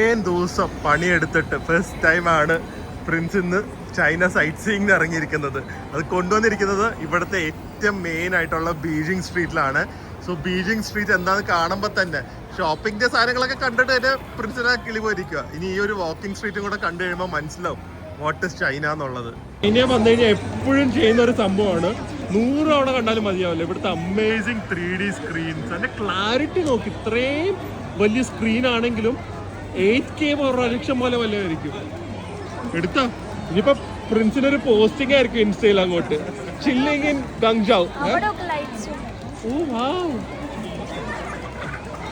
ദിവസം പണിയെടുത്തിട്ട് ഫസ്റ്റ് ടൈമാണ് പ്രിൻസ് ഇന്ന് ചൈന സൈറ്റ് സീയിങ്ങിന് ഇറങ്ങിയിരിക്കുന്നത്. അത് കൊണ്ടുവന്നിരിക്കുന്നത് ഇവിടുത്തെ ഏറ്റവും മെയിൻ ആയിട്ടുള്ള ബീജിംഗ് സ്ട്രീറ്റിലാണ്. സോ ബീജിംഗ് സ്ട്രീറ്റ് എന്താണെന്ന് കാണുമ്പോൾ തന്നെ ഷോപ്പിംഗിന്റെ സാധനങ്ങളൊക്കെ കണ്ടിട്ട് തന്നെ പ്രിൻസിനെ കിളി പോയിരിക്കുക. ഇനി ഈ ഒരു വാക്കിംഗ് സ്ട്രീറ്റും കൂടെ കണ്ടു കഴിയുമ്പോൾ മനസ്സിലാവും വാട്ട് ഇസ് ചൈന എന്നുള്ളത്. ചൈന വന്നു കഴിഞ്ഞാൽ എപ്പോഴും ചെയ്യുന്ന ഒരു സംഭവമാണ്, 100 തവണ കണ്ടാലും മതിയാവില്ല ഇവിടുത്തെ അമേസിങ് 3D സ്ക്രീൻസ്. അതിന്റെ ക്ലാരിറ്റി നോക്കി, ഇത്രയും വലിയ സ്ക്രീൻ ആണെങ്കിലും 8K 1 ലക്ഷം പോലെ വല്ലതായിരിക്കും. എടുത്താ ഇനിയിപ്പോ പ്രിൻസിനൊരു പോസ്റ്റിംഗ് ആയിരിക്കും ഇൻസ്റ്റയിൽ അങ്ങോട്ട്, ചില്ലിങ് ഇൻ ഗങ്ജാവ്.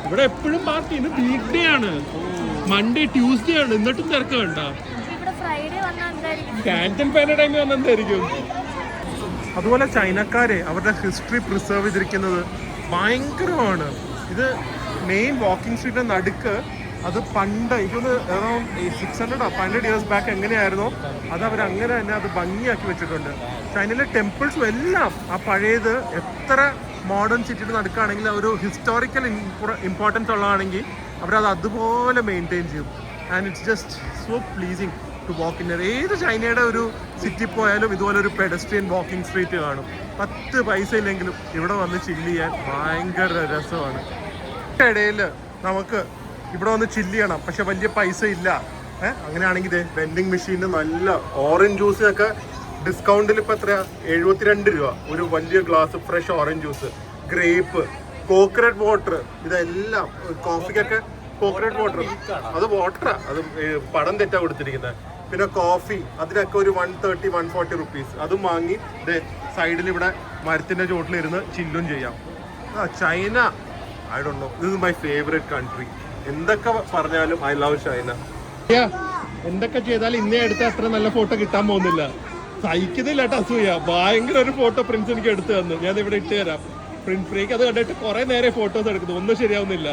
ഇവിടെ എപ്പോഴും പാർട്ടി. ഇന്ന് വീക്ക് ഡേ ആണ്, മൺഡേ ട്യൂസ്ഡേ ആണ്, എന്നിട്ടും തിരക്ക് വേണ്ട. കാൻറ്റൻ ഫാന ടൈമിൽ വന്ന എന്തായിരിക്കും. അതുപോലെ ചൈനക്കാരെ അവരുടെ ഹിസ്റ്ററി പ്രിസർവ് ചെയ്തിരിക്കുന്നത് ഭയങ്കരമാണ്. ഇത് മെയിൻ വാക്കിംഗ് സ്ട്രീറ്റിന്റെ നടുക്ക്. അത് പണ്ട് എനിക്കൊന്ന് അറൗണ്ട് 600 ഇയേഴ്സ് ബാക്ക് എങ്ങനെയായിരുന്നോ അത് അവരങ്ങനെ തന്നെ അത് ഭംഗിയാക്കി വെച്ചിട്ടുണ്ട്. ചൈനയിലെ ടെമ്പിൾസും എല്ലാം ആ പഴയത് എത്ര മോഡേൺ സിറ്റിയുടെ നടുക്കാണെങ്കിൽ ഒരു ഹിസ്റ്റോറിക്കൽ ഇമ്പോർട്ടൻസ് ഉള്ളതാണെങ്കിൽ അവരത് അതുപോലെ മെയിൻറ്റെയിൻ ചെയ്യും. And it's just so pleasing to walk in. ഏത് ചൈനയുടെ ഒരു സിറ്റി പോയാലും ഇതുപോലെ ഒരു പെഡസ്ട്രിയൻ വാക്കിംഗ് സ്ട്രീറ്റ് കാണും. 10 പൈസ ഇല്ലെങ്കിലും ഇവിടെ വന്ന് ചില്ല് ചെയ്യാൻ ഭയങ്കര രസമാണ്. ഇടയിൽ നമുക്ക് ഇവിടെ വന്ന് ചില്ല് ചെയ്യണം, പക്ഷെ വലിയ പൈസ ഇല്ല. അങ്ങനെയാണെങ്കിൽ വെൻഡിങ് മെഷീന് നല്ല ഓറഞ്ച് ജ്യൂസിനൊക്കെ ഡിസ്കൗണ്ടിൽ ഇപ്പോൾ എത്രയാ, 72 രൂപ ഒരു വലിയ glass fresh orange juice. Grape, coconut water, ഇതെല്ലാം കോഫിക്കൊക്കെ കോക്കനട്ട് വാട്ടർ, അത് വാട്ടറാ, അത് പടം തെറ്റാ കൊടുത്തിരിക്കുന്നത്. പിന്നെ കോഫി, അതിനൊക്കെ ഒരു 130-140 റുപ്പീസ്. അതും വാങ്ങി സൈഡിൽ ഇവിടെ മരത്തിൻ്റെ ചോട്ടിലിരുന്ന് ചില്ലും ചെയ്യാം. China, I don't know, this is my favourite country. എന്തൊക്കെ പറഞ്ഞാലും ഐ ലവ് ചൈന. എന്തൊക്കെ ചെയ്താലും ഇന്നേ എടുത്ത അത്ര നല്ല ഫോട്ടോ കിട്ടാൻ പോകുന്നില്ല. സഹിക്കുന്നില്ല കേട്ടോ, അസൂയ. ഭയങ്കര ഒരു ഫോട്ടോ പ്രിൻസ് എനിക്ക് എടുത്തു തന്നു, ഞാൻ ഇവിടെ ഇട്ട് തരാം. പ്രിൻസ് ഫ്രീക്ക് അത് കണ്ടിട്ട് കുറെ നേരെ ഫോട്ടോസ് എടുക്കുന്നു, ഒന്നും ശരിയാവുന്നില്ല.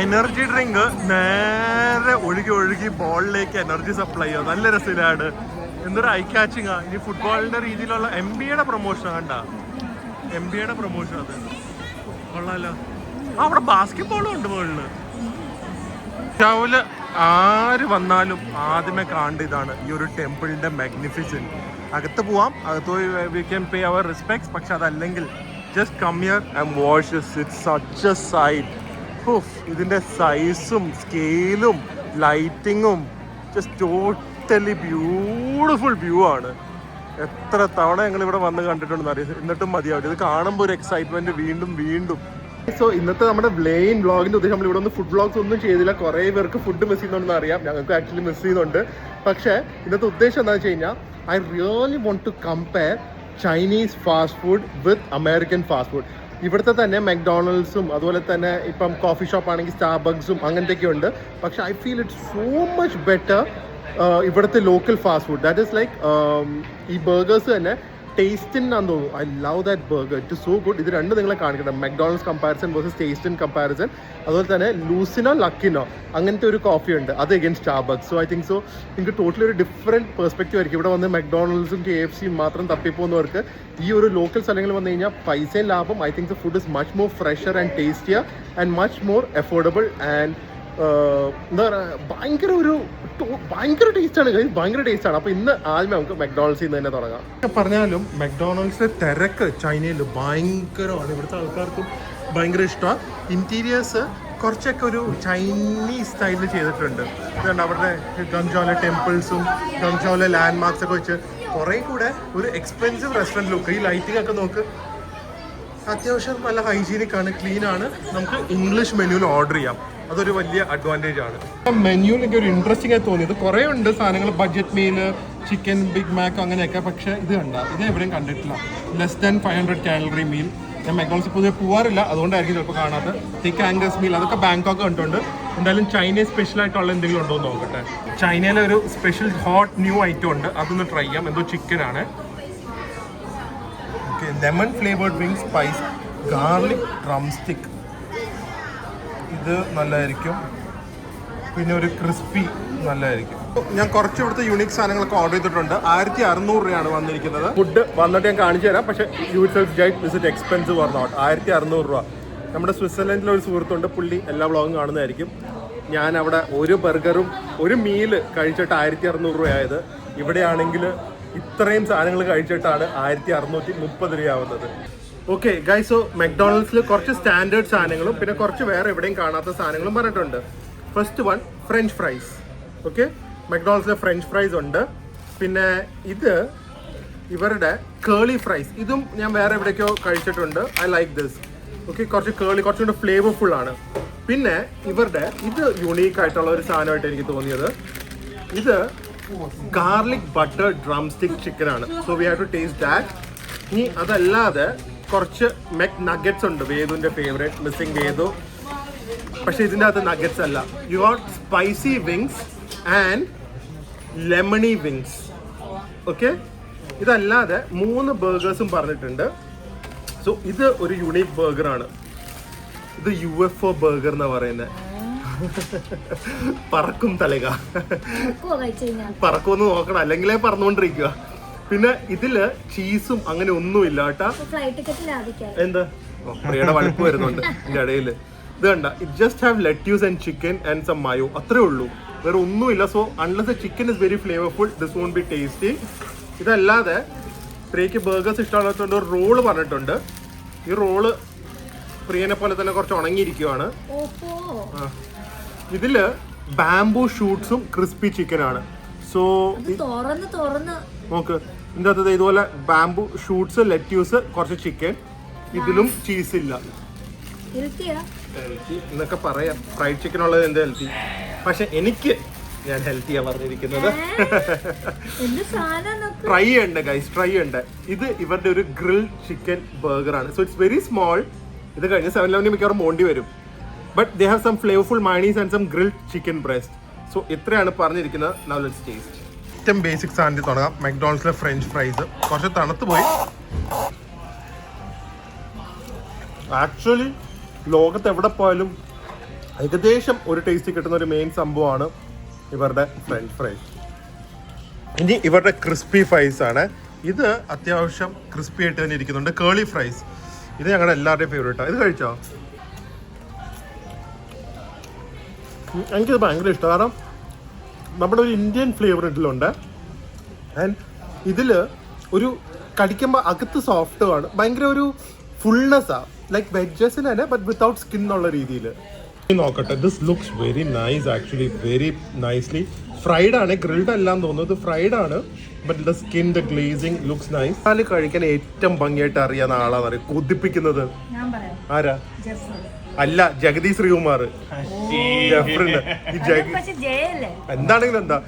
എനർജി ഡ്രിങ്ക് നേരെ ഒഴുകി ബോളിലേക്ക് എനർജി സപ്ലൈ ചെയ്യും. നല്ല രസമാണ്, എന്തൊരു ഐ കാച്ചിങ്. ഇനി ഫുട്ബോളിന്റെ രീതിയിലുള്ള NBA പ്രൊമോഷൻ കണ്ട, NBA പ്രൊമോഷൻ അത് കൊള്ളാലോ. അവിടെ ബാസ്കറ്റ് ബോളും ഉണ്ട് മുകളില്. ആര് വന്നാലും ആദ്യമേ കാണേണ്ട ഇതാണ് ഈ ഒരു ടെമ്പിളിന്റെ മാഗ്നിഫിസൻസ്. അകത്ത് പോവാം, അകത്ത് പോയി we can pay our respects. പക്ഷെ അതല്ലെങ്കിൽ just come here and watch this. It's such a sight. ഇതിന്റെ സൈസും സ്കെയിലും ലൈറ്റിങ്ങും ജസ്റ്റ് ടോട്ടലി ബ്യൂട്ടിഫുൾ വ്യൂ ആണ്. എത്ര തവണ ഞങ്ങൾ ഇവിടെ വന്ന് കണ്ടിട്ടുണ്ടെന്ന് അറിയാം, എന്നിട്ടും മതിയാവും. ഇത് കാണുമ്പോൾ ഒരു എക്സൈറ്റ്മെന്റ് വീണ്ടും. സോ ഇന്നത്തെ നമ്മുടെ മെയിൻ വ്ളോഗിന്റെ ഉദ്ദേശം നമ്മൾ ഇവിടെ ഒന്ന് ഫുഡ് വ്ളോഗ്സ് ഒന്നും ചെയ്തില്ല. കുറേ പേർക്ക് ഫുഡ് മിസ് ചെയ്യുന്നുണ്ടെന്ന് അറിയാം, ഞങ്ങൾക്ക് ആക്ച്വലി മിസ് ചെയ്യുന്നുണ്ട്. പക്ഷേ ഇന്നത്തെ ഉദ്ദേശം എന്താണെന്ന് വെച്ച് കഴിഞ്ഞാൽ I really want to compare Chinese fast food with American fast food. ഇവിടുത്തെ തന്നെ മെക്ഡോണൾഡ്സും അതുപോലെ തന്നെ ഇപ്പം കോഫി ഷോപ്പ് ആണെങ്കിൽ സ്റ്റാർബക്സും അങ്ങനത്തെയൊക്കെ ഉണ്ട്. പക്ഷേ I feel it's so much better ഇവിടുത്തെ local fast food. That is like ഈ ബർഗേഴ്സ് തന്നെ ടേസ്റ്റിനാന്ന് തോന്നുന്നു. I love that burger, it is so good. ഇത് രണ്ടും നിങ്ങളെ കാണിക്കണം, McDonald's comparison versus Tastien comparison. അതുപോലെ തന്നെ ലൂസിനോ ലക്കിനോ അങ്ങനത്തെ ഒരു കോഫി ഉണ്ട്, അത് against Starbucks. So I think so നിങ്ങൾക്ക് ടോട്ടലി ഒരു ഡിഫറെൻറ്റ് പെർസ്പെക്റ്റീവ് ആയിരിക്കും. ഇവിടെ വന്ന് മെക്ഡോണൾഡ്സും KFCയും മാത്രം തപ്പിപ്പോകുന്നവർക്ക് ഈ ഒരു ലോക്കൽ സ്ഥലങ്ങളിൽ വന്നു കഴിഞ്ഞാൽ പൈസയും ലാഭം. I think the food is much more fresher and tastier and much more affordable and എന്താ പറയുക, ഭയങ്കര ടേസ്റ്റാണ്, ഭയങ്കര ടേസ്റ്റാണ്. അപ്പോൾ ഇന്ന് ആദ്യമേ നമുക്ക് മെക്ഡോണൾഡ്സിൽ നിന്ന് തന്നെ തുടങ്ങാം. പറഞ്ഞാലും മെക്ഡോണൾഡ്സിന്റെ തിരക്ക് ചൈനയിൽ ഭയങ്കരമാണ്. ഇവിടുത്തെ ആൾക്കാർക്കും ഭയങ്കര ഇഷ്ടമാണ്. ഇന്റീരിയേഴ്സ് കുറച്ചൊക്കെ ഒരു ചൈനീസ് സ്റ്റൈലിൽ ചെയ്തിട്ടുണ്ട്. ഇതുകൊണ്ട് അവരുടെ ഗങ്ജോലെ ടെമ്പിൾസും ഗങ്ജോലെ ലാൻഡ് മാർക്സ് ഒക്കെ വെച്ച് കുറേ കൂടെ ഒരു എക്സ്പെൻസീവ് റെസ്റ്റോറൻറ്റ് ലുക്ക്. ഈ ലൈറ്റിംഗ് ഒക്കെ നോക്ക്, അത്യാവശ്യം നല്ല ഹൈജീനിക് ആണ്, ക്ലീൻ ആണ്. നമുക്ക് ഇംഗ്ലീഷ് മെനുവിൽ ഓർഡർ ചെയ്യാം, അതൊരു വലിയ അഡ്വാൻറ്റേജ് ആണ്. മെനുവിൽ എനിക്ക് ഒരു ഇൻട്രസ്റ്റിംഗ് ആയി തോന്നിയത് കുറേ ഉണ്ട് സാധനങ്ങൾ, ബഡ്ജറ്റ് മീല്, ചിക്കൻ, ബിഗ് മാക്ക് അങ്ങനെയൊക്കെ. പക്ഷേ ഇത് ഇത് എവിടെയും കണ്ടിട്ടില്ല. Less than 500 calorie meal. ഞാൻ മെക്ഡോണൾഡ്സിൽ പൊതുവെ പോകാറില്ല, അതുകൊണ്ടായിരിക്കും ചിലപ്പോൾ കാണാത്തത്. തിക്ക് ആംഗസ് മീൽ, അതൊക്കെ ബാങ്കോക്ക് കണ്ടിട്ടുണ്ട്. എന്തായാലും ചൈനീസ് സ്പെഷ്യൽ ആയിട്ടുള്ള എന്തെങ്കിലും ഉണ്ടോ എന്ന് നോക്കട്ടെ. ചൈനയിലെ ഒരു സ്പെഷ്യൽ ഹോട്ട് ന്യൂ ഐറ്റം ഉണ്ട്, അതൊന്ന് ട്രൈ ചെയ്യാം. എന്തോ ചിക്കൻ ആണ്. Lemon flavoured wing spice garlic drum stick, ഇത് നല്ലതായിരിക്കും. പിന്നെ ഒരു ക്രിസ്പി നല്ലതായിരിക്കും. ഞാൻ കുറച്ച് ഇവിടുത്തെ യൂണിക് സാധനങ്ങളൊക്കെ ഓർഡർ ചെയ്തിട്ടുണ്ട്. 1600 രൂപയാണ് വന്നിരിക്കുന്നത്. ഫുഡ് വന്നിട്ട് ഞാൻ കാണിച്ചു തരാം. പക്ഷേ you will judge this is expensive or not. 1600 രൂപ. നമ്മുടെ സ്വിറ്റ്സർലൻഡിലെ ഒരു സുഹൃത്തുണ്ട്, പുള്ളി എല്ലാ വ്ളോഗും കാണുന്നതായിരിക്കും. ഞാൻ അവിടെ ഒരു ബർഗറും ഒരു മീല് കഴിച്ചിട്ട് 1600 രൂപയായത്. ഇവിടെയാണെങ്കിൽ ഇത്രയും സാധനങ്ങൾ കഴിച്ചിട്ടാണ് 1630 രൂപയാവുന്നത്. ഓക്കെ ഗൈസ്, സോ മെക്ഡോണൽഡ്സിൽ കുറച്ച് സ്റ്റാൻഡേർഡ് സാധനങ്ങളും പിന്നെ കുറച്ച് വേറെ എവിടെയും കാണാത്ത സാധനങ്ങളും പറഞ്ഞിട്ടുണ്ട്. First one French fries. Okay, മെക്ഡോണൽഡ്സിലെ ഫ്രഞ്ച് ഫ്രൈസ് ഉണ്ട്. പിന്നെ ഇത് ഇവരുടെ കേളി ഫ്രൈസ്, ഇതും ഞാൻ വേറെ എവിടേക്കോ കഴിച്ചിട്ടുണ്ട്. I like this. ഓക്കെ, കുറച്ച് കേളി, കുറച്ചുകൂടെ ഫ്ലേവർഫുൾ ആണ്. പിന്നെ ഇവരുടെ ഇത് യുണീക്ക് ആയിട്ടുള്ള ഒരു സാധനമായിട്ട് എനിക്ക് തോന്നിയത്, ഇത് garlic butter drumstick chicken ആണ്. So we have to taste that. ഇനി അതല്ലാതെ കുറച്ച് മെക് നഗറ്റ്സ് ഉണ്ട്, വേദുവിൻ്റെ ഫേവറേറ്റ്, മിസ്സിംഗ് വേദു. പക്ഷെ ഇതിൻ്റെ അകത്ത് നഗറ്റ്സ് അല്ല. You got spicy wings and lemony wings. Okay, ഇതല്ലാതെ 3 ബർഗേഴ്സും പറഞ്ഞിട്ടുണ്ട്. സോ ഇത് ഒരു യുണീക്ക് ബർഗറാണ്. ഇത് UFO ബർഗർ എന്നാ പറയുന്നത്. പറക്കും തലക, പറക്കുമെന്ന് നോക്കണം, അല്ലെങ്കിലേ പറന്നുകൊണ്ടിരിക്കുക. പിന്നെ ഇതില് ചീസും അങ്ങനെ ഒന്നുമില്ല കേട്ടാ. എന്താ പ്രിയയുടെ വലുപ്പ് വരുന്നുണ്ട് ഇതിന്റെ ഇടയില്. ഇത് കണ്ട, it just have lettuce and chicken and some mayo, അത്രേ ഉള്ളൂ, വേറെ ഒന്നുമില്ല. So unless the chicken is very flavourful, this won't be tasty. ഇതല്ലാതെ പ്രിയക്ക് ബർഗേഴ്സ് ഇഷ്ടമുള്ളതുകൊണ്ട് ഒരു റോള് പറഞ്ഞിട്ടുണ്ട്. ഈ റോള് പ്രിയനെ പോലെ തന്നെ കുറച്ച് ഉണങ്ങിയിരിക്കുവാണ്. ഇതില് ബാംബൂ ഷൂട്ട്സും ക്രിസ്പി ചിക്കനാണ്. സോ നോക്ക്, ഇതിൻ്റെ അകത്ത് ഇതുപോലെ ബാംബൂ ഷൂട്ട്സ്, ലെറ്റ്യൂസ്, കുറച്ച് ചിക്കൻ, ഇതിലും ചീസ് ഇല്ല. ഹെൽത്തി എന്നൊക്കെ പറയാം, ഫ്രൈഡ് ചിക്കൻ ഉള്ളത് എന്ത് ഹെൽത്തി. പക്ഷെ എനിക്ക് ഞാൻ ഹെൽത്തിയാ പറഞ്ഞിരിക്കുന്നത്. ട്രൈ ചെയ്യണ്ടേ ഗൈസ്, ട്രൈ ചെയ്യണ്ടേ. ഇത് ഇവരുടെ ഒരു ഗ്രിൽ ചിക്കൻ ബർഗറാണ്. So it's very small. ഇത് കഴിഞ്ഞ് 7-11 മിക്കവാറും പോണ്ടി വരും. But they have some flavourful mayonnaise and some grilled chicken breast. So ഇത്രയാണ് പറഞ്ഞിരിക്കുന്നത്. Now let's taste. ഏറ്റവും ബേസിക് സാധനത്തിൽ തുടങ്ങാം. മെക്ഡോണൽഡ്സിലെ ഫ്രഞ്ച് ഫ്രൈസ് കുറച്ച് തണുത്ത് പോയി. ആക്ച്വലി ലോകത്ത് എവിടെ പോയാലും ഏകദേശം ഒരു ടേസ്റ്റ് കിട്ടുന്ന ഒരു മെയിൻ സംഭവമാണ് ഇവരുടെ ഫ്രഞ്ച് ഫ്രൈസ്. ഇനി ഇവരുടെ ക്രിസ്പി ഫ്രൈസ് ആണ്. ഇത് അത്യാവശ്യം ക്രിസ്പി ആയിട്ട് തന്നെ ഇരിക്കുന്നുണ്ട്. കേളി ഫ്രൈസ്, ഇത് ഞങ്ങളുടെ എല്ലാവരുടെയും ഫേവറേറ്റാണ്. ഇത് കഴിച്ചോ? എനിക്കിത് ഭയങ്കര ഇഷ്ടം. കാരണം നമ്മുടെ ഒരു ഇന്ത്യൻ ഫ്ലേവർ ഇതിലുണ്ട്. ആൻഡ് ഇതിൽ ഒരു കടിക്കുമ്പോൾ അകത്ത് സോഫ്റ്റുമാണ്, ഭയങ്കര ഒരു ഫുൾനെസ്സാണ്, ലൈക്ക് വെജസിന് തന്നെ ബട്ട് വിത്തൗട്ട് സ്കിൻ എന്നുള്ള രീതിയിൽ. നോക്കട്ടെ, this looks very nice actually, very nicely fried ആണ്. ഗ്രിൽഡ് അല്ലാന്ന് തോന്നുന്നു, ഇത് ഫ്രൈഡ് ആണ്. But the skin, the glazing looks nice. പാല് കഴിക്കാൻ ഏറ്റവും ഭംഗിയായിട്ട് അറിയാവുന്ന ആളാന്ന് പറയും, കൊതിപ്പിക്കുന്നത്. ആരാ? അല്ല, ജഗതി ശ്രീകുമാർ. ജെഫ്രിന് എന്താണെങ്കിലും എന്താ,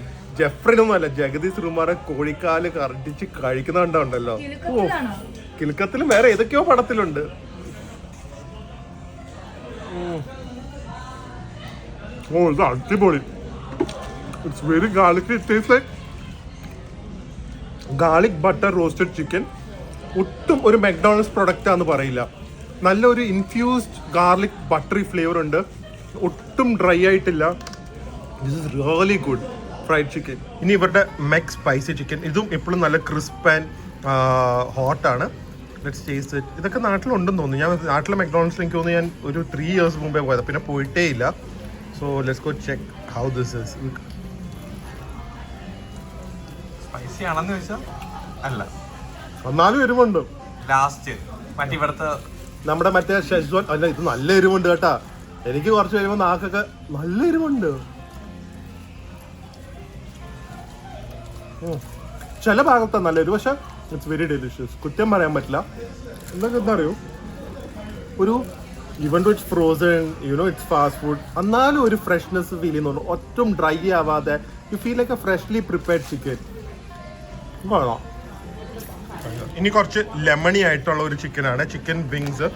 ജെഫ്രിനൊന്നും അല്ല, ജഗതി ശ്രീകുമാറെ കോഴിക്കാല് കറട്ടിച്ച് കഴിക്കുന്ന കണ്ടുണ്ടല്ലോ. ഓ, കിലുക്കത്തിലും വേറെ ഏതൊക്കെയോ പടത്തിലുണ്ട്. ഓ, ഇത് അടിപൊളി. It's very garlic. It taste like garlic butter roasted chicken. ഒട്ടും ഒരു മെക്ഡോണൽഡ്സ് പ്രൊഡക്റ്റാന്ന് പറയില്ല. നല്ലൊരു ഇൻഫ്യൂസ്ഡ് ഗാർലിക് ബട്ടറി ഫ്ലേവർ ഉണ്ട്, ഒട്ടും ഡ്രൈ ആയിട്ടില്ല. This is really good fried chicken. ഇനി ഇവരുടെ മെക് സ്പൈസി ചിക്കൻ, ഇതും എപ്പോഴും നല്ല ക്രിസ്പ് ആൻഡ് ഹോട്ടാണ്. Let's taste it. ഇതൊക്കെ നാട്ടിലുണ്ടെന്ന് തോന്നുന്നു. ഞാൻ നാട്ടിലെ മെക്ഡോണൽഡ്സിൽ എനിക്ക് തോന്നുന്നു ഞാൻ ഒരു 3 years മുമ്പേ പോയത്, പിന്നെ പോയിട്ടേ ഇല്ല. So let's go check how this is. Spicy ആണെന്ന് ചോദിച്ചാൽ അല്ല, എന്നാലും എരിവുണ്ട്. ലാസ്റ്റ് മറ്റേ ഇവിടുത്തെ നമ്മുടെ മറ്റേ ഷെസ്വാൻ അല്ല, ഇത് നല്ല എരിവുണ്ട് കേട്ടാ. എനിക്ക് കുറച്ച് കഴിയുമ്പോൾ നാക്കൊക്കെ നല്ല എരിവുണ്ട്. ചില ഭാഗത്ത് നല്ല എരിവ്, പക്ഷെ ഇറ്റ്സ് വെരി ഡെലിഷ്യസ്. കുറ്റം പറയാൻ പറ്റില്ല. എന്തൊക്കെ എന്താ അറിയോ, ഒരു even though it's frozen, you know it's fast food, എന്നാലും ഒരു ഫ്രഷ്നെസ് ഫീൽ ചെയ്യുന്നുണ്ട്. ഒട്ടും ഡ്രൈ ആവാതെ you feel like a freshly prepared chicken. കൊള്ളാം. ഇനി കുറച്ച് ലെമണി ആയിട്ടുള്ള ഒരു ചിക്കനാണ്, ചിക്കൻ വിങ്സ്.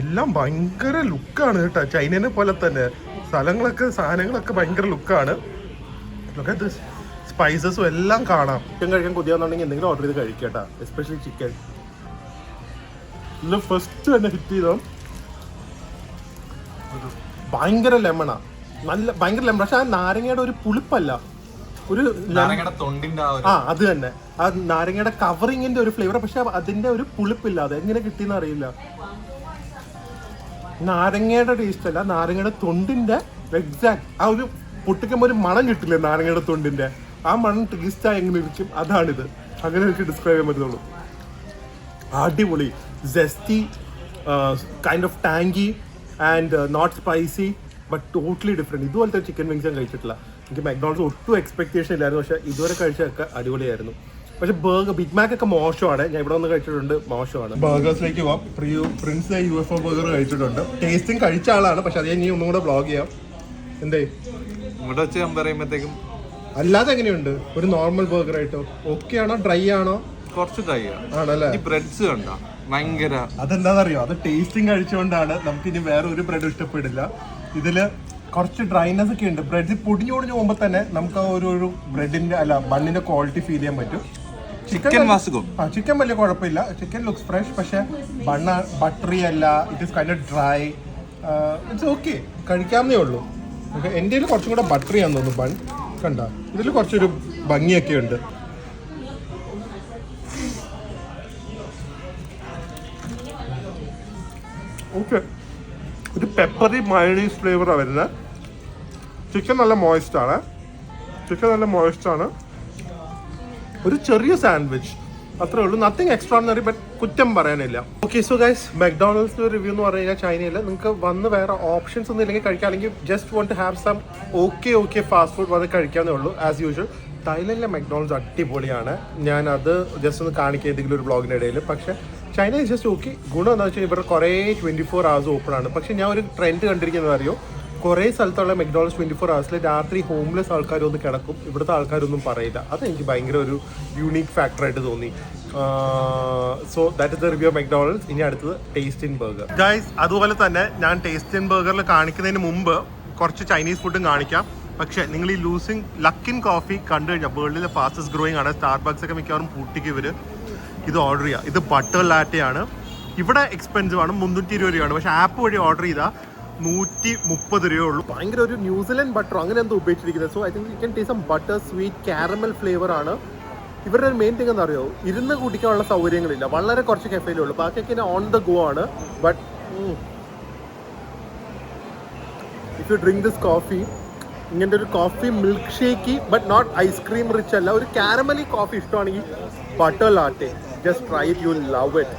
എല്ലാം ഭയങ്കര ലുക്കാണ് കേട്ടോ, ചൈനനെ പോലെ തന്നെ. സാധനങ്ങളൊക്കെ ഭയങ്കര ലുക്കാണ്. സ്പൈസസും എല്ലാം കാണാം. ചിക്കൻ കഴിക്കാൻ കൊതിയാന്നുണ്ടെങ്കിൽ എന്തെങ്കിലും ഓർഡർ ചെയ്ത് കഴിക്കട്ടാ, എസ്പെഷ്യലി ചിക്കൻ. ഇത് ഫസ്റ്റ് തന്നെ ഹിറ്റ് ചെയ്തോ, ഭയങ്കര ലെമണാ, നല്ല ഭയങ്കര ലെമൺ. പക്ഷെ ആ നാരങ്ങയുടെ ഒരു പുളിപ്പല്ല, ഒരു അത് തന്നെ ആ നാരങ്ങയുടെ കവറിങ്ങിന്റെ ഒരു ഫ്ലേവർ. പക്ഷെ അതിന്റെ ഒരു പുളിപ്പില്ലാതെ എങ്ങനെ കിട്ടിയെന്ന് അറിയില്ല. നാരങ്ങയുടെ ടേസ്റ്റ് അല്ല, നാരങ്ങയുടെ തൊണ്ടിന്റെ എക്സാക്ട് ആ ഒരു പൊട്ടിക്കുമ്പോൾ ഒരു മണം കിട്ടില്ലേ നാരങ്ങയുടെ തൊണ്ടിന്റെ, ആ മണം ടേസ്റ്റായി എങ്ങനെ ഇരിക്കും, അതാണിത്. അങ്ങനെ എനിക്ക് ഡിസ്ക്രൈബ് ചെയ്യാൻ പറ്റുള്ളൂ. അടിപൊളി, zesty, kind of tangy and not spicy, but totally different. ഇതുപോലത്തെ ചിക്കൻ വിങ്സ് ഞാൻ കഴിച്ചിട്ടില്ല. എനിക്ക് മക്ഡോണൾഡ്സ് ഒട്ടും എക്സ്പെക്ടേഷൻ ഇല്ലായിരുന്നു, പക്ഷേ ഇതുവരെ കഴിച്ചതൊക്കെ അടിപൊളിയായിരുന്നു. പക്ഷെ ബിഗ് മാക് ഒക്കെ മോശമാണ്, ഞാൻ ഇവിടെ വന്ന് കഴിച്ചിട്ടുണ്ട്, മോശമാണ്. ബർഗേഴ്സിലേക്ക് പോവാം. പ്രിൻസ് UFO ബർഗർ കഴിച്ചിട്ടുണ്ട്. ടേസ്റ്റിംഗ് കഴിച്ച ആളാണ്, പക്ഷെ അത് ഇനി ഒന്നും കൂടെ വ്ളോഗ് ചെയ്യാം. എന്തേ ഇവിടെ വെച്ച് കമ്പയർ ചെയ്യുമ്പോഴത്തേക്കും അല്ലാതെ എങ്ങനെയുണ്ട് ഒരു നോർമൽ ബർഗർ ആയിട്ടോ? ഓക്കെ ആണോ, ഡ്രൈ ആണോ? കുറച്ച് ഡ്രൈ ആണല്ലേ? ബ്രെഡ്സ് കണ്ടോ ഭയങ്കര, അതെന്താണെന്നറിയോ, അത് ടേസ്റ്റിംഗ് കഴിച്ചുകൊണ്ടാണ്. നമുക്ക് ഇനി വേറെ ഒരു ബ്രെഡ് ഇഷ്ടപ്പെടില്ല. ഇതില് കുറച്ച് ഡ്രൈനെസ് ഒക്കെ ഉണ്ട്. ബ്രെഡ് പൊടിഞ്ഞു പോകുമ്പോൾ തന്നെ നമുക്ക് ആ ഒരു ബ്രെഡിന്റെ ബണ്ണിന്റെ ക്വാളിറ്റി ഫീൽ ചെയ്യാൻ പറ്റും. ചിക്കൻ വലിയ കുഴപ്പമില്ല, ചിക്കൻ ലുക്സ് ഫ്രഷ്, പക്ഷെ ബണ്ണ് ബട്ടറി അല്ല, it is kind of dry. It's okay, കഴിക്കാവുന്നേ ഉള്ളൂ. എൻ്റെ കയ്യിൽ കുറച്ചും കൂടെ ബട്ടറി ആണെന്ന് തോന്നുന്നു ബൺ. കണ്ട, ഇതിൽ കുറച്ചൊരു ഭംഗിയൊക്കെ ഉണ്ട്. ഓക്കെ, ഒരു പെപ്പറി മയണീസ് ഫ്ലേവറാണ് വരുന്നത്. ചിക്കൻ നല്ല മോയിസ്റ്റാണ്, ഒരു ചെറിയ സാൻഡ്വിച്ച്, അത്രേ ഉള്ളൂ. നത്തിങ് എക്സ്ട്രാordinary, ബട്ട് കുറ്റം പറയാനില്ല. ഓക്കെ, സോ ഗൈസ്, മക്ഡോണൾഡ്സിന്റെ റിവ്യൂ എന്ന് പറഞ്ഞു കഴിഞ്ഞാൽ ചൈനയിൽ നിങ്ങൾക്ക് വന്ന് വേറെ ഓപ്ഷൻസ് ഒന്നും ഇല്ലെങ്കിൽ കഴിക്കാം, അല്ലെങ്കിൽ just want to have some okay fast food വന്ന് കഴിക്കാവുന്നേ ഉള്ളൂ. ആസ് യൂഷ്വൽ തായ്ലൻഡിലെ മക്ഡോണൾഡ്സ് അടിപൊളിയാണ്. ഞാൻ അത് ജസ്റ്റ് ഒന്ന് കാണിക്കുക ഏതെങ്കിലും ഒരു വ്ളോഗിൻ്റെ ഇടയിൽ. പക്ഷേ ചൈന ഇസ് ജസ്റ്റ് ഓക്കെ. ഗുണം എന്താ വെച്ചാൽ ഇവരുടെ കുറേ 24 hours ഓപ്പൺ ആണ്. പക്ഷേ ഞാൻ ഒരു ട്രെൻഡ് കണ്ടിരിക്കുന്നത് അറിയോ, കുറേ സ്ഥലത്തുള്ള മക്ഡോണൾഡ്സ് 24 hours രാത്രി ഹോംലെസ് ആൾക്കാർ ഒന്ന് കിടക്കും, ഇവിടുത്തെ ആൾക്കാരൊന്നും പറയില്ല. അതെനിക്ക് ഭയങ്കര ഒരു യൂണീക്ക് ഫാക്ടറായിട്ട് തോന്നി. So that is the review of McDonald's. ഇനി അടുത്തത് ടേസ്റ്റ് ഇൻ ബർഗർ. ഗൈസ്, അതുപോലെ തന്നെ ഞാൻ ടേസ്റ്റ് ഇൻ ബർഗറിൽ കാണിക്കുന്നതിന് മുമ്പ് കുറച്ച് ചൈനീസ് ഫുഡും കാണിക്കാം. പക്ഷേ നിങ്ങൾ ഈ ലൂസിങ് ലക്കിൻ കോഫി കണ്ടു കഴിഞ്ഞാൽ വേൾഡിലെ ഫാസ്റ്റസ്റ്റ് ഗ്രോയിങ് ആണ്. സ്റ്റാർബക്സ് ഒക്കെ മിക്കവാറും പൂട്ടിക്ക് ഇവർ ഇത് ഓർഡർ ചെയ്യുക. ഇത് ബട്ടർ ലാറ്റയാണ്. ഇവിടെ എക്സ്പെൻസീവ് ആണ്, 320 രൂപയാണ്. പക്ഷേ ആപ്പ് വഴി ഓർഡർ ചെയ്താൽ 130 രൂപയേ ഉള്ളൂ. ഭയങ്കര ഒരു ന്യൂസിലൻഡ് ബട്ടർ അങ്ങനെ എന്തോ ഉപയോഗിച്ചിരിക്കുന്നത്. So I think you can taste some butter sweet caramel flavour ആണ്. ഇവരുടെ മെയിൻ തിങ് എന്താ അറിയോ, ഇരുന്ന് കുടിക്കാനുള്ള സൗകര്യങ്ങളില്ല, വളരെ കുറച്ച് കഫേയിലേ ഉള്ളൂ. ബാക്കിയൊക്കെ ഓൺ ദ ഗോ ആണ്. But if you drink this coffee, ഇങ്ങനത്തെ ഒരു coffee milk shake but not ice cream rich അല്ല, ഒരു കാരമലി കോഫി ഇഷ്ടമാണെങ്കിൽ butter latte, just try it, you will love it.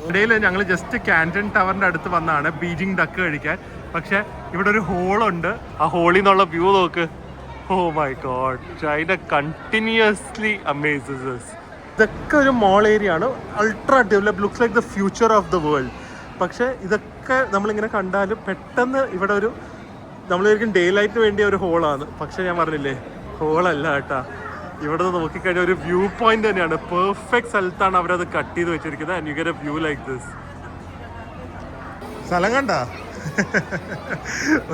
ഇടയിൽ ഞങ്ങൾ ജസ്റ്റ് ക്യാൻറ്റൺ ടവറിൻ്റെ അടുത്ത് വന്നാണ് ബീജിംഗ് ഡക്ക് കഴിക്കാൻ. പക്ഷേ ഇവിടെ ഒരു ഹോളുണ്ട്, ആ ഹോളിൽ നിന്നുള്ള വ്യൂ നോക്ക്. Oh my god, China continuously amazes us. ഇതൊക്കെ ഒരു മോൾ ഏരിയ ആണ്, ultra develop, looks like the future of the world. പക്ഷേ ഇതൊക്കെ നമ്മളിങ്ങനെ കണ്ടാലും പെട്ടെന്ന് ഇവിടെ ഒരു നമ്മളൊരിക്കും ഡേ ലൈറ്റിന് വേണ്ടിയ ഒരു ഹോളാണ്. പക്ഷേ ഞാൻ പറഞ്ഞില്ലേ, ഹോളല്ല കേട്ടാ. ഇവിടെ നിന്ന് നോക്കിക്കഴിഞ്ഞാൽ ഒരു വ്യൂ പോയിന്റ് തന്നെയാണ്. പെർഫെക്റ്റ് സ്ഥലത്താണ് അവരത് കട്ട് ചെയ്ത് വെച്ചിരിക്കുന്നത്. And you get A view like this. സ്ഥലം കണ്ട,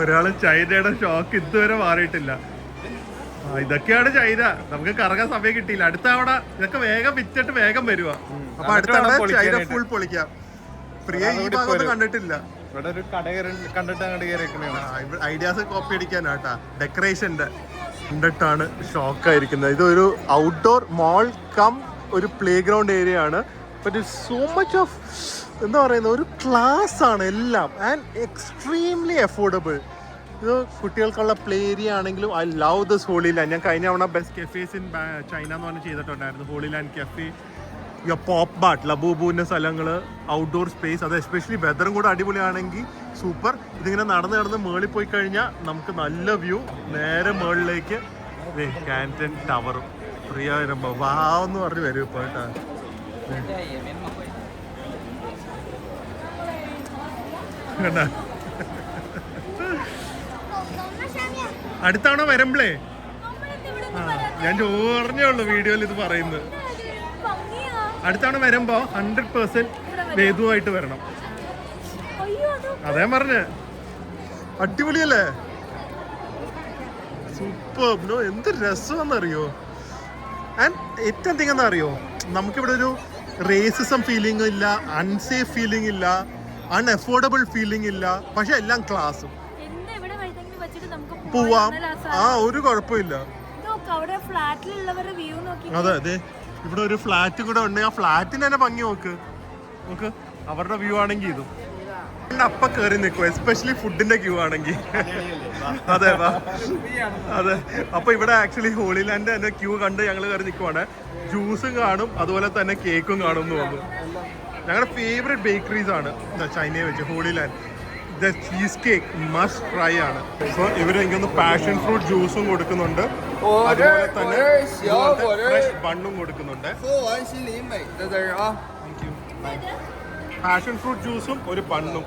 ഒരാൾ ചൈനയുടെ ഷോക്ക് ഇതുവരെ മാറിയിട്ടില്ല. ഇതൊക്കെയാണ് ചൈന. നമുക്ക് കറങ്ങാൻ സമയം കിട്ടിയില്ല. അടുത്ത അവിടെ ഇതൊക്കെ വേഗം വിറ്റിട്ട് വേഗം വരുക. അപ്പൊ അടുത്ത ചൈന ഫുൾ പൊളിക്കാം. പ്രിയ ഈ ഭാഗമൊന്നും കണ്ടിട്ടില്ല. ഇവിടെ ഒരു കട കണ്ടിട്ട് അങ്ങോട്ട് കയറിയിരിക്കണ ഐഡിയാസ് കോപ്പി അടിക്കാനാട്ടാ. ഡെക്കറേഷന്റെ കണ്ടിട്ടാണ് ഷോക്കായിരിക്കുന്നത്. ഇതൊരു ഔട്ട്ഡോർ മോൾ കം ഒരു പ്ലേ ഗ്രൗണ്ട് ഏരിയ ആണ്. But it's so much of എന്താ പറയുന്നത്, ഒരു ക്ലാസ് ആണ് എല്ലാം ആൻഡ് എക്സ്ട്രീംലി അഫോർഡബിൾ. ഇത് കുട്ടികൾക്കുള്ള പ്ലേ ഏരിയ ആണെങ്കിലും I love this Holy Land. ഞാൻ കഴിഞ്ഞ തവണ ബെസ്റ്റ് കഫേസ് ഇൻ ചൈന എന്ന് പറഞ്ഞ് ചെയ്തിട്ടുണ്ടായിരുന്നു. ഹോളി ലാൻഡ് കഫേ, പോപ്പ് ബാട്ട്, ലബൂബുവിൻ്റെ സ്ഥലങ്ങൾ, ഔട്ട്ഡോർ സ്പേസ്, അത് എസ്പെഷ്യലി വെതറും കൂടെ അടിപൊളിയാണെങ്കിൽ സൂപ്പർ. ഇതിങ്ങനെ നടന്ന് മേളിൽ പോയി കഴിഞ്ഞാൽ നമുക്ക് നല്ല വ്യൂ. നേരെ മേളിലേക്ക് ക്യാൻറ്റൺ ടവറും പ്രിയ വരുമ്പോൾ വാന്ന് പറഞ്ഞ് വരും ഇപ്പോൾ കേട്ടാ. അടുത്താണോ വരുമ്പളേ? ഞാൻ ചോറിഞ്ഞേ ഉള്ളൂ വീഡിയോയിൽ ഇത് പറയുന്നത്. അടുത്തവണ വരുമ്പോ 100% വേദുവായിട്ട് വരണം. അതേ പറഞ്ഞേ, അടിപൊളിയല്ലേ, സൂപ്പർ. എന്ത് രസമാണെന്നറിയോ. ആൻഡ് ഏറ്റവും അധികം എന്താ അറിയോ, നമുക്കിവിടെ ഒരു റേസിസം ഫീലിംഗ് ഇല്ല, അൺസേഫ് ഫീലിംഗ് ഇല്ല, അൺഅഫോർഡബിൾ ഫീലിംഗ് ഇല്ല. പക്ഷെ എല്ലാം ക്ലാസ്സും പോവാം, ആ ഒരു കുഴപ്പമില്ല. അതെ അതെ, ഇവിടെ ഒരു ഫ്ലാറ്റ് കൂടെ ഉണ്ട്. ആ ഫ്ലാറ്റിന് തന്നെ ഭംഗി നോക്ക്. അവരുടെ വ്യൂ ആണെങ്കിൽ ഇതും അപ്പ കയറി നിൽക്കും, എസ്പെഷ്യലി ഫുഡിന്റെ ക്യൂ ആണെങ്കിൽ. അതെ അതെ. അപ്പൊ ഇവിടെ ആക്ച്വലി ഹോളി ലാൻഡ് തന്നെ ക്യൂ കണ്ട് ഞങ്ങൾ കയറി നിൽക്കുവാണ്. ജ്യൂസും കാണും, അതുപോലെ തന്നെ കേക്കും കാണും എന്ന് തോന്നുന്നു. ഞങ്ങളുടെ ഫേവറേറ്റ് ബേക്കറീസ് ആണ് ചൈനയെ വെച്ച് Holy Land. The cheesecake must try ആണ്. സോ ഇവർ എനിക്കൊന്ന് പാഷൻ ഫ്രൂട്ട് ജ്യൂസും കൊടുക്കുന്നുണ്ട്, അതുപോലെ തന്നെ ഫ്രഷ് ബണ്ണും കൊടുക്കുന്നുണ്ട്. പാഷൻ ഫ്രൂട്ട് ജ്യൂസും ഒരു ബണ്ണും.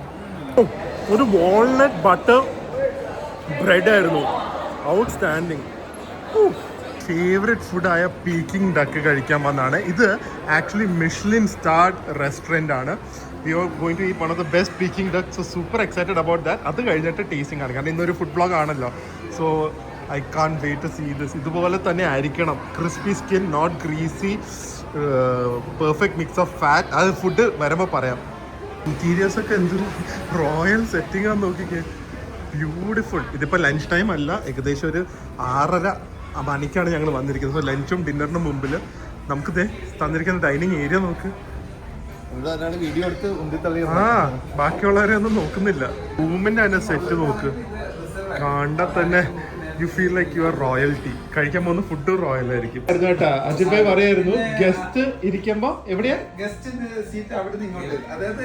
ഒരു വാൾനട്ട് ബട്ടർ ബ്രെഡ് ആയിരുന്നു, ഔട്ട്സ്റ്റാൻഡിങ്. ഫേവറേറ്റ് ഫുഡായ പീക്കിംഗ് ഡക്ക് കഴിക്കാൻ വന്നാണ്. ഇത് ആക്ച്വലി മിഷ്ലിൻ സ്റ്റാർഡ് റെസ്റ്റോറൻ്റ് ആണ്. We are going to eat one of the best Peking duck. So super excited about that. അത് കഴിഞ്ഞിട്ട് ടേസ്റ്റിംഗ് ആണ്, കാരണം ഇന്നൊരു ഫുഡ് ബ്ലോഗ് ആണല്ലോ. So I can't wait to see this. ഇതുപോലെ തന്നെ ആയിരിക്കണം, crispy skin, not greasy, perfect mix of fat. അത് ഫുഡ് വരുമ്പോൾ പറയാം. ഇന്റീരിയേഴ്സ് ഒക്കെ എന്തൊരു റോയൽ സെറ്റിംഗ് ആണെന്ന് നോക്കിക്കേ, ബ്യൂട്ടിഫുൾ. ഇതിപ്പോൾ ലഞ്ച് ടൈം അല്ല, ഏകദേശം ഒരു 6:30 മണിക്കാണ് ഞങ്ങൾ വന്നിരിക്കുന്നത്. സോ ലഞ്ചും ഡിന്നറിനും മുമ്പിൽ നമുക്ക് തന്നിരിക്കുന്ന ഡൈനിങ് ഏരിയ നോക്ക്. വീഡിയോ എടുത്ത് ബാക്കിയുള്ളവരെ ഒന്നും നോക്കുന്നില്ല. റൂമിന്റെ തന്നെ സെറ്റ് നോക്ക്, കണ്ടാൽ തന്നെ U feel like your royalty. കഴിക്കാൻ പോകുന്ന ഫുഡ് റോയൽ ആയിരിക്കും. കേട്ടാ അജിത് ഭായ് പറയായിരുന്നു, ഗസ്റ്റ് ഇരിക്കുമ്പോ എവിടെയാ ഗസ്റ്റിന്റെ സീറ്റ് അവിടെ നിന്ന് ഇങ്ങോട്ട്, അതായത്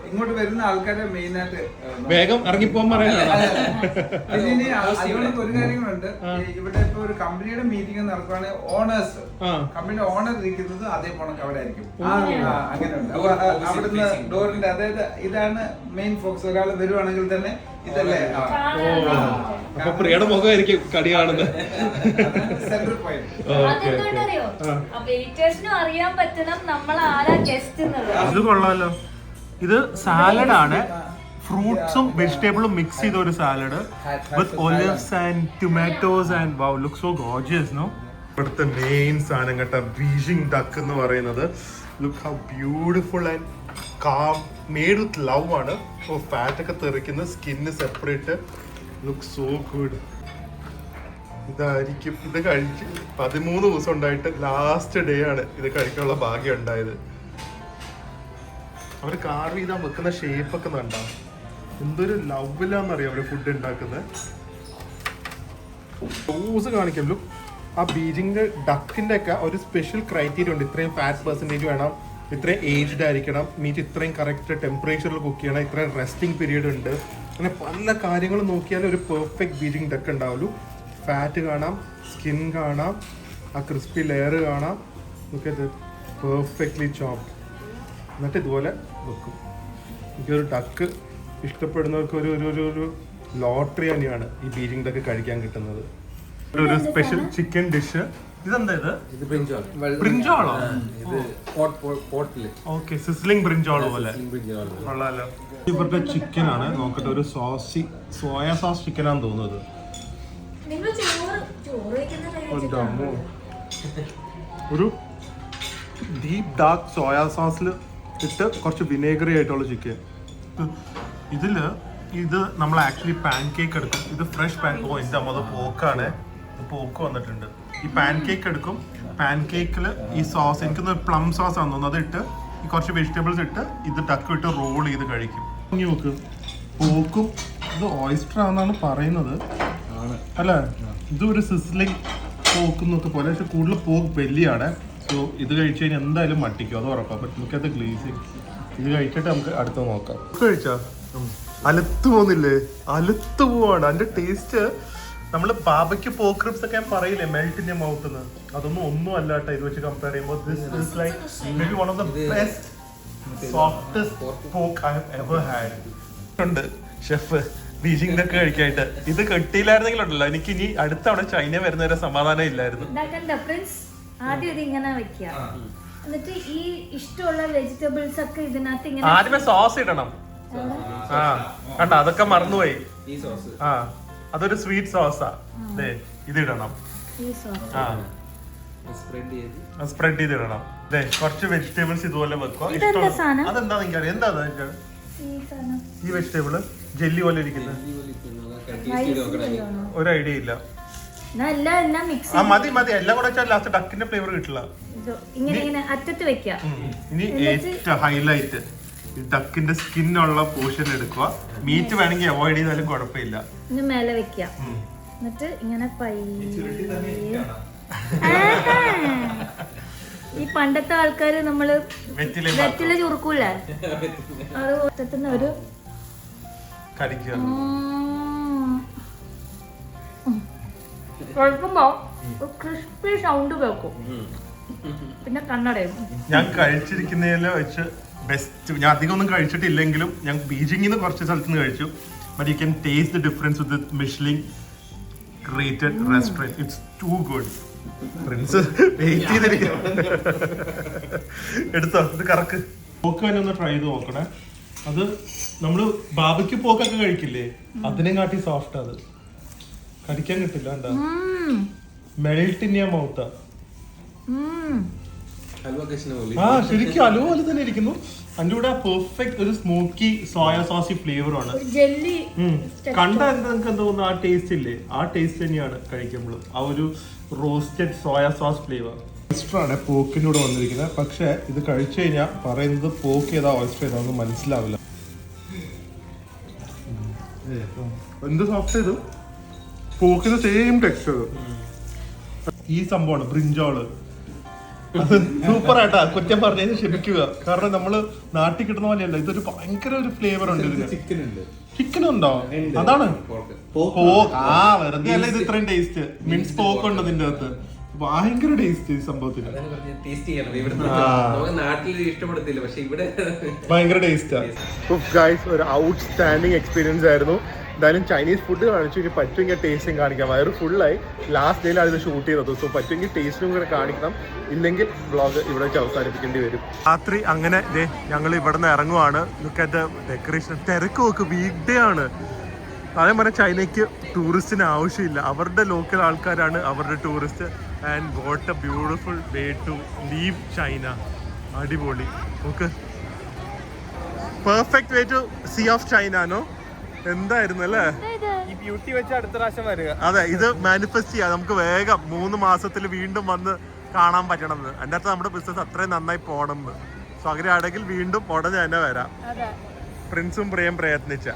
ഇങ്ങോട്ട് വരുന്ന ആൾക്കാരെ മെയിൻ ആയിട്ട് വേഗം ഇറങ്ങിപ്പോകാൻ പറയാനാണ്. ഇനി അതുകൊണ്ട് ഒരു കാര്യങ്ങളുണ്ട്. ഇവിടെ ഇപ്പൊ ഒരു കമ്പനിയുടെ മീറ്റിംഗ് നടക്കുവാണെങ്കിൽ ഓണേഴ്സ്, കമ്പനിയുടെ ഓണർ ഇരിക്കുന്നത് അതേ പോണക്ക് അവിടെ ആയിരിക്കും. അങ്ങനെയുണ്ട്. അപ്പൊ അവിടുന്ന് ഡോറിന്റെ, അതായത് ഇതാണ് മെയിൻ ഫോക്കസ്. ഒരാൾ വരുവാണെങ്കിൽ തന്നെ ഇതല്ലേ. അപ്പൊ പ്രിയയുടെ മുഖമായിരിക്കും കടി കാണുന്നത്. Centre point. അറിയാൻ പറ്റണം നമ്മൾ ആരാ ഗസ്റ്റ് എന്നുള്ളത്. ഇത് കൊള്ളാലോ. ഇത് സാലഡ് ആണ്, ഫ്രൂട്ട്സും വെജിറ്റബിളും മിക്സ് ചെയ്ത ഒരു salad with olives and tomatoes and wow look so gorgeous. No, ഇവിടുത്തെ മെയിൻ സാധനം കേട്ടോ ബീജിംഗ് ഡക്ക് എന്ന് പറയുന്നത്. Look how beautiful and calm, made with love ആണ്. ഫാറ്റ് ഒക്കെ തെറിക്കുന്ന, skin separate, look so good. ഇതായിരിക്കും ഇത് കഴിച്ച് 13 ദിവസം ഉണ്ടായിട്ട് ലാസ്റ്റ് ഡേ ആണ് ഇത് കഴിക്കാനുള്ള ഭാഗ്യം ഉണ്ടായത്. അവർ കാർവ് ചെയ്താ വെക്കുന്ന ഷേപ്പ് ഒക്കെ കണ്ടാ എന്തൊരു ലവിലാന്നറിയാം അവര് ഫുഡ് ഉണ്ടാക്കുന്നത്. റോസ് കാണിക്കല്ലോ. ആ ബീജിംഗ് ഡക്കിന്റെ ഒക്കെ ഒരു സ്പെഷ്യൽ ക്രൈറ്റീരിയ ഉണ്ട്. ഇത്രയും ഫാറ്റ് പെർസെൻറ്റേജ് വേണം, ഇത്രയും ഏജ്ഡ് ആയിരിക്കണം, മീറ്റ് ഇത്രയും കറക്റ്റ് ടെമ്പറേച്ചറിൽ കുക്ക് ചെയ്യണം, ഇത്രയും റെസ്റ്റിംഗ് പീരീഡ് ഉണ്ട്. അങ്ങനെ പല കാര്യങ്ങളും നോക്കിയാൽ ഒരു പെർഫെക്റ്റ് ബീജിംഗ് ഡക്ക് ഉണ്ടാവുള്ളൂ. ഫാറ്റ് കാണാം, സ്കിൻ കാണാം, ആ ക്രിസ്പി ലെയർ കാണാം. നോക്കിയത് പെർഫെക്റ്റ്ലി ചോപ്ഡ്. എന്നിട്ട് ഇതുപോലെ വെക്കും. എനിക്കൊരു ഡക്ക് ഇഷ്ടപ്പെടുന്നവർക്ക് ഒരു ഒരു ഒരു ലോട്ടറി തന്നെയാണ് ഈ ബീജിംഗ് ഡക്ക് കഴിക്കാൻ കിട്ടുന്നത്. ഒരു സ്പെഷ്യൽ ചിക്കൻ ഡിഷ്. ഇതെന്താ ഇത്? ബ്രിഞ്ചോളോ? ഓക്കെ, സിസ്ലിംഗ് ബ്രിഞ്ചോളോ പോലെ കൊള്ളാലോ. ഇവരുടെ ചിക്കൻ ആണ്, നോക്കട്ടെ. ഒരു സോയ സോസ് ചിക്കനാന്ന് തോന്നുന്നത്. ഒരു ഡീപ് ഡാർക്ക് സോയ സോസിൽ ഇട്ട് കുറച്ച് വിനേഗറി ആയിട്ടുള്ള ചിക്കൻ. ഇത് നമ്മൾ ആക്ച്വലി പാൻ കേക്ക് എടുക്കും. ഇത് ഫ്രഷ് പാൻ. ഓ എൻ്റെ അമ്മ, അത് പോക്കാണ്, പോക്ക് വന്നിട്ടുണ്ട്. ഈ പാൻ കേക്ക് എടുക്കും. പാൻ കേക്കിൽ ഈ സോസ്, എനിക്കൊന്ന് പ്ലം സോസ് ആണെന്ന് തോന്നുന്നു, അത് ഇട്ട് ഈ കുറച്ച് വെജിറ്റബിൾസ് ഇട്ട് ഇത് ടക്ക് ഇട്ട് റോൾ ചെയ്ത് കഴിക്കും. നോക്ക്, പോക്കും ഇത് ഓയിസ്റ്റർ ആണെന്നാണ് പറയുന്നത് അല്ലേ? ഇതൊരു സിസ്ലിംഗ് പോക്കുന്നൊക്കെ പോലെ, പക്ഷെ കൂടുതൽ പോക്ക് ബെല്ലിയാണ്. സോ ഇത് കഴിച്ചു കഴിഞ്ഞാൽ എന്തായാലും മട്ടിക്കും, അത് ഉറപ്പാണ്. But look at the glazing. ഇത് കഴിച്ചിട്ട് നമുക്ക് അടുത്ത നോക്കാം. കഴിച്ചാ അലത്ത് പോകുന്നില്ലേ? അലത്ത് പോവാണ്. അതിന്റെ ടേസ്റ്റ് നമ്മള് ബാബയ്ക്ക് പോക്ക് റിബ്സ് ഒക്കെ പറയില്ലേ, മെൽറ്റ് ഇൻ യുവർ മൗത്ത് എന്ന്, അതൊന്നും ഒന്നും അല്ല കേട്ടോ ഇത് വെച്ച് കമ്പയർ ചെയ്യുമ്പോൾ. This is like may be one of the best softest പോക്ക് ഐ ഹാവ് എവർ ഹാഡ്. ഉണ്ട് ഷെഫ് ബീജിംഗ് ഒക്കെ കഴിക്കായിട്ട്. ഇത് കിട്ടിയില്ലായിരുന്നെങ്കിലുണ്ടല്ലോ എനിക്ക് ഇനി അടുത്ത തവണ ചൈന വരുന്നവരെ സമാധാനം ഇല്ലായിരുന്നു. ആദ്യം ഇത് ഇങ്ങനെ വെക്കുക, എന്നിട്ട് ഈ ഇഷ്ടമുള്ള വെജിറ്റബിൾസ് ഒക്കെ ഇതിനകത്ത് ഇങ്ങനെ ആദ്യമേ സോസ് ഇടണം. ആ കണ്ട, അതൊക്കെ മറന്നുപോയി. ആ അതൊരു സ്വീറ്റ് സോസാ. ഇത് ഇടണം, സ്പ്രെഡ് ചെയ്ത് ഇടണം. കുറച്ച് വെജിറ്റബിൾസ് ഇതുപോലെ വെക്കുക. അതെന്താ നിങ്ങൾക്ക് അറിയാം? എന്താ ഈ വെജിറ്റബിള് ജെല്ലി പോലെ ഇരിക്കുന്നത്? ഒരു ഐഡിയ ഇല്ല. മതി മതി, എല്ലാം കൂടെ വെച്ചാൽ ലാസ്റ്റ് ഡക്കിന്റെ ഫ്ലേവർ കിട്ടില്ല. ഇങ്ങനെ അറ്റത്ത് വെക്കുക. ഇനി ഹൈലൈറ്റ് ഈ ഡക്കിന്റെ സ്കിന്നുള്ള പോർഷൻ എടുക്കുക. മീറ്റ് വേണമെങ്കിൽ അവോയ്ഡ് ചെയ്താലും കുഴപ്പമില്ല. ഇനി മേലെ വെക്കാം. എന്നിട്ട് ഇങ്ങനെ ഈ പണ്ടത്തെ ആൾക്കാര് നമ്മള് വെറ്റില ചുരുക്കൂലേ, അത് ഒറ്റത്തുന്ന ഒരു കഴിക്കുമ്പോ ക്രിസ്പി സൗണ്ട് കേൾക്കും. പിന്നെ കണ്ണടയും. ഞാൻ കഴിച്ചിരിക്കുന്നതിൽ വെച്ച് ബെസ്റ്റ്. ഞാൻ അധികം ഒന്നും കഴിച്ചിട്ടില്ലെങ്കിലും ഞാൻ ബീജിംഗിൽ നിന്ന് കുറച്ച് സ്ഥലത്ത് നിന്ന് കഴിച്ചു. But you can taste the difference with Michelin rated restaurant. It's too good. പ്രിൻസ് വെയിറ്റ് ചെയ്തിരിക്കുന്നു. എടുത്തോ, ഇത് കറക്ക്. പോക്ക് തന്നെ ഒന്ന് ട്രൈ ചെയ്ത് നോക്കണേ. അത് നമ്മള് ബാബയ്ക്ക് പോക്കൊക്കെ കഴിക്കില്ലേ, അതിനെ കാട്ടി സോഫ്റ്റ്. അത് കടിക്കാൻ കിട്ടില്ല. കണ്ടോ, മെൽറ്റ് ഇൻ യുവർ മൗത്ത്. ആ ശരിക്കും അലുവ പോലെ തന്നെ ഇരിക്കുന്നു. അതിന്റെ കൂടെ പെർഫെക്റ്റ് ഒരു സ്മോക്കി സോയ സോസി ഫ്ലേവർ ആണ്. കണ്ട എന്താ നിങ്ങൾക്ക് എന്താ തോന്നുന്നു, ആ ടേസ്റ്റ് ഇല്ലേ, ആ ടേസ്റ്റ് തന്നെയാണ് കഴിക്കുമ്പോൾ. ആ ഒരു റോസ്റ്റഡ് സോയ സോസ് ഫ്ലേവർ. ഓയിസ്റ്ററാണ് പോക്കിൻ്റെ കൂടെ വന്നിരിക്കുന്നത്. പക്ഷെ ഇത് കഴിച്ചു കഴിഞ്ഞാൽ പറയുന്നത് പോക്ക് ഏതാ ഓയിസ്റ്റർ ഏതാന്ന് മനസ്സിലാവില്ല. എന്ത് സോഫ്റ്റ് ഇത്, പോക്കിന്റെ സെയിം ടെക്സ്ചർ. ഈ സംഭവമാണ് ബ്രിഞ്ചോള്. സൂപ്പർ ആയിട്ടാ, കുറ്റം പറഞ്ഞതിന് ക്ഷമിക്കുക. കാരണം നമ്മള് നാട്ടിൽ കിട്ടുന്ന പോലെയല്ല, ഇതൊരു ഭയങ്കര ഒരു ഫ്ലേവർ ഉണ്ട് ഇതിന്. ചിക്കൻ ഉണ്ടോ? അതാണ് വെറുതെ അല്ല ഇത് ഇത്രയും ടേസ്റ്റ്. മീൻസ് പോക്ക് ഉണ്ട് ഇതിന്റെ അകത്ത്. ഭയങ്കര ടേസ്റ്റ് ഈ സംഭവത്തിന്. ഭയങ്കര ടേസ്റ്റാ. ഒരു ഔട്ട്സ്റ്റാൻഡിങ് എക്സ്പീരിയൻസ് ആയിരുന്നു. എന്തായാലും ചൈനീസ് ഫുഡ് കാണിച്ചു. ഇനി പറ്റുമെങ്കിൽ ടേസ്റ്റും കാണിക്കാം. വയറ് ഫുള്ളായി. ലാസ്റ്റ് ഡേയിലാണ് ഇത് ഷൂട്ട് ചെയ്തത്. സോ പറ്റുമെങ്കിൽ ടേസ്റ്റും കൂടെ കാണിക്കണം. ഇല്ലെങ്കിൽ വ്ളോഗ് ഇവിടെ വെച്ച് അവസാനിപ്പിക്കേണ്ടി വരും. രാത്രി അങ്ങനെ ഞങ്ങൾ ഇവിടെ നിന്ന് ഇറങ്ങുവാണ്. Look at decoration. തിരക്ക് നോക്ക്, വീക്ക് ഡേ ആണ്. അതേ പറഞ്ഞാൽ ചൈനയ്ക്ക് ടൂറിസ്റ്റിന് ആവശ്യമില്ല. അവരുടെ ലോക്കൽ ആൾക്കാരാണ് അവരുടെ tourist. And what a beautiful way to leave China. അടിപൊളി. നോക്ക്, perfect way to see off China. No, എന്തായിരുന്നു അല്ലേ? ഈ ബ്യൂട്ടി വെച്ച് അടുത്ത പ്രാവശ്യം വരിക. അതെ, ഇത് മാനിഫെസ്റ്റ് ചെയ്യാം. നമുക്ക് വേഗം 3 മാസത്തിൽ വീണ്ടും വന്ന് കാണാൻ പറ്റണം എന്ന്. അതിൻ്റെ അകത്ത് നമ്മുടെ ബിസിനസ് അത്രയും നന്നായി പോകണം എന്ന്. സോ അങ്ങനെയാണെങ്കിൽ വീണ്ടും ഉടനെ തന്നെ വരാം. പ്രിൻസും പ്രിയം പ്രയത്നിച്ച